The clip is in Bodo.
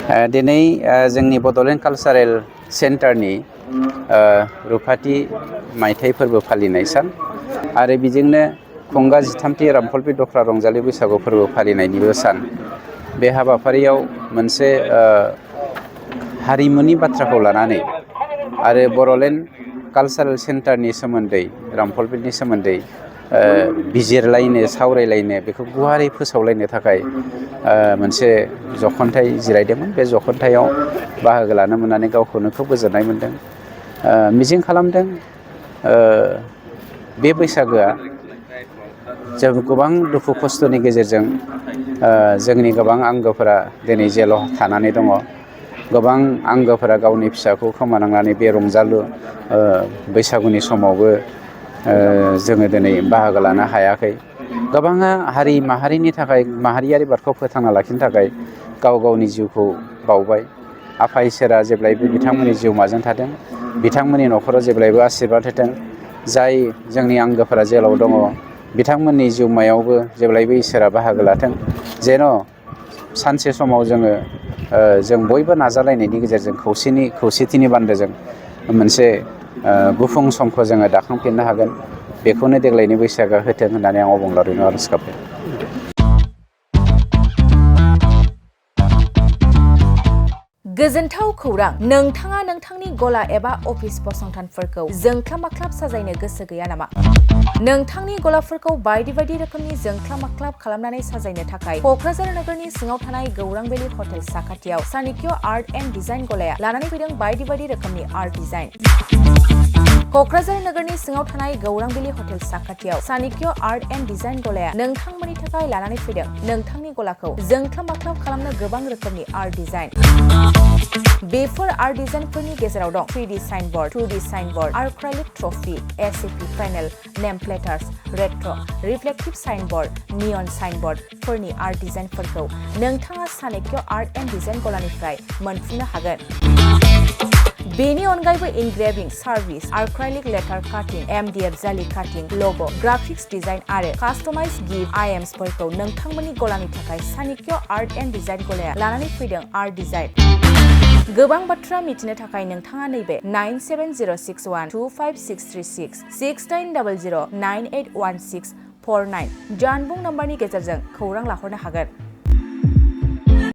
दिनै जोंनि बड'लेण्ड कालचारेल सेन्टारनि रुफाथि मायथाइ फोरबो फालिनाय सान आरो बेजोंनो खुंगा 13थि रामफलबि दख'र रंजालि बैसागु फोरबो फालिनायनिबो सान। बे हाबाफारियाव मोनसे हारिमुनि बाथ्राखौ लानानै आरो बड'लेण्ड कालचारेल सेन्टारनि सोमोन्दै रामफलबिनि सोमोन्दै बिजिरलायनो सावरायलायनो बेखौ गुवारै फोसावलायनो थाखाय मोनसे जख'न्थाइ जिरायदोंमोन। बे जख'न्थायाव बाहागो लानो मोननानै गावखौनो खोब गोजोननाय मोनदों। मिजिं खालामदों बे बैसागोआ जों गोबां दुखु खस्थ'नि गेजेरजों जोंनि गोबां आंगोफोरा दिनै जेलाव थानानै दङ। गोबां आंगोफोरा गावनि फिसाखौ खोमानांनानै बे रंजालु बैसागुनि समावबो जोङो दिनै बाहागो लानो हायाखै। गोबाङा हारि माहारिनि थाखाय माहारियारि बादखौ फोथांना लाखिनो थाखाय गाव गावनि जिउखौ बावबाय। आफा इसोरा जेब्लायबो बिथांमोननि जिउमाजों थादों, बिथांमोननि न'खराव जेब्लायबो आशीर्बाद होथों। जाय जोंनि आंगोफोरा जेलाव दङ बिथांमोननि जिउमायावबो जेब्लायबो इसोरा बाहागो लाथों। जेन' सानसे समाव जों बयबो नाजालायनायनि गेजेरजों खौसेथिनि बान्दोजों मोनसे गुफुं समखौ जोङो दाखांफिननो हागोन। बेखौनो देग्लायनि बैसागोआ होथों होननानै आं अबंलावरिनो आर'ज गाबबाय। गोजोनथाव खौरां! नोंथाङा नोंथांनि गला एबा अफिस फसंथानफोरखौ जोंख्लाब माख्लाब साजायनो गोसो गैया नामा? नोंथांनि गलाफोरखौ बायदि बायदि रोखोमनि जोंख्लाब माख्लाब खालामनानै साजायनो थाखाय क'क्राझार नोगोरनि सिङाव थानाय गौरांभेलि हटेल साखाथियाव चाणक्य आर्ट एन्ड डिजाइन गलाया लानानै फैदों बायदि बायदि रोखोमनि आर्ट डिजाइन। क'क्राझार नोगोरनि सिङाव थानाय गौरांभेलि हटेल साखाथियाव चाणक्य आर्ट एन्ड डिजाइन गलाया नोंथांमोननि थाखाय लानानै फैदों नोंथांनि गलाखौ जोंख्लाब माख्लाब खालामनो गोबां रोखोमनि आर्ट डिजाइन। बेफोर आर्ट डिजाइनफोरनि गेजेराव दं 3D signboard, 2D signboard, acrylic trophy, ACP panel, name plates, retro', reflective signboard, neon साइनबोर्डफोरनि आर्ट डिजाइनफोरखौ नोंथाङा चाणक्य आर्ट एन्ड डिजाइन गलानिफ्राय मोनफुंनो हागोन। बेनि अनगायैबो इनग्रेभिं सार्भिस, आर्क्राइलिक लेटार काटिं, MDF जालि काटिं, लग', ग्राफिक्स डिजाइन आरो कास्टमाइज गिफ्ट आइटेम्सफोरखौ नोंथांमोननि गलानि थाखाय चाणक्य आर्ट एन्ड डिजाइन गलाया लानानै फैदों आर्ट डिजाइन। गोबां बाथ्रा मिथिनो थाखाय नोंथाङा नैबे 9706125636 6800981649 जानबुं नम्बरनि गेजेरजों खौरां लाहरनो हागोन।